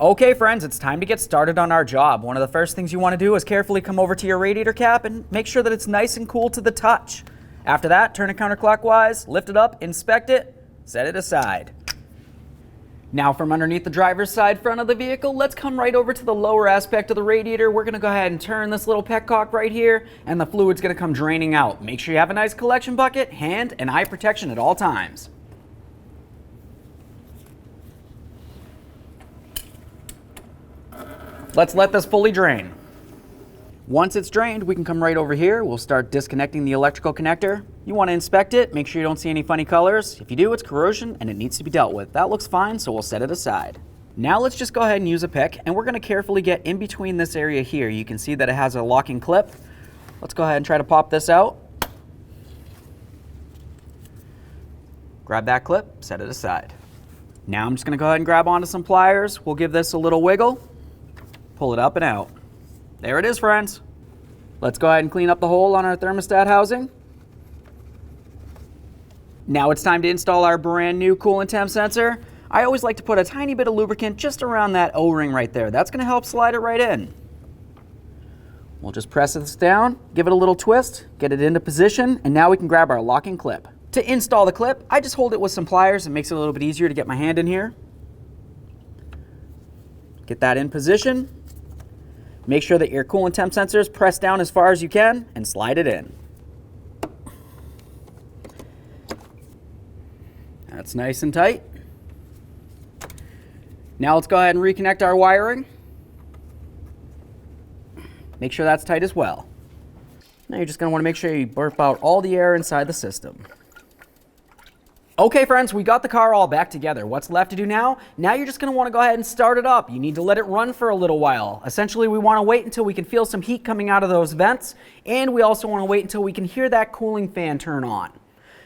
Okay friends, it's time to get started on our job. One of the first things you want to do is carefully come over to your radiator cap and make sure that it's nice and cool to the touch. After that, turn it counterclockwise, lift it up, inspect it, set it aside. Now from underneath the driver's side front of the vehicle, let's come right over to the lower aspect of the radiator. We're going to go ahead and turn this little petcock right here, and the fluid's going to come draining out. Make sure you have a nice collection bucket, hand and eye protection at all times. Let's let this fully drain. Once it's drained, we can come right over here. We'll start disconnecting the electrical connector. You want to inspect it, make sure you don't see any funny colors. If you do, it's corrosion and it needs to be dealt with. That looks fine, so we'll set it aside. Now let's just go ahead and use a pick, and we're going to carefully get in between this area here. You can see that it has a locking clip. Let's go ahead and try to pop this out. Grab that clip, set it aside. Now I'm just going to go ahead and grab onto some pliers. We'll give this a little wiggle. Pull it up and out. There it is, friends. Let's go ahead and clean up the hole on our thermostat housing. Now it's time to install our brand new coolant temp sensor. I always like to put a tiny bit of lubricant just around that O-ring right there. That's going to help slide it right in. We'll just press this down, give it a little twist, get it into position, and now we can grab our locking clip. To install the clip, I just hold it with some pliers. It makes it a little bit easier to get my hand in here. Get that in position. Make sure that your coolant temp sensor is pressed down as far as you can and slide it in. That's nice and tight. Now let's go ahead and reconnect our wiring. Make sure that's tight as well. Now you're just going to want to make sure you burp out all the air inside the system. Okay friends, we got the car all back together. What's left to do now? Now you're just going to want to go ahead and start it up. You need to let it run for a little while. Essentially, we want to wait until we can feel some heat coming out of those vents, and we also want to wait until we can hear that cooling fan turn on.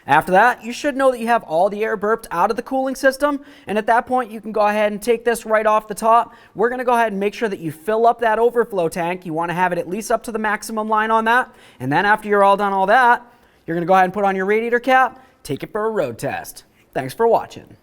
After that, you should know that you have all the air burped out of the cooling system, and at that point you can go ahead and take this right off the top. We're going to go ahead and make sure that you fill up that overflow tank. You want to have it at least up to the maximum line on that, and then after you're all done all that, you're going to go ahead and put on your radiator cap, take it for a road test. Thanks for watching.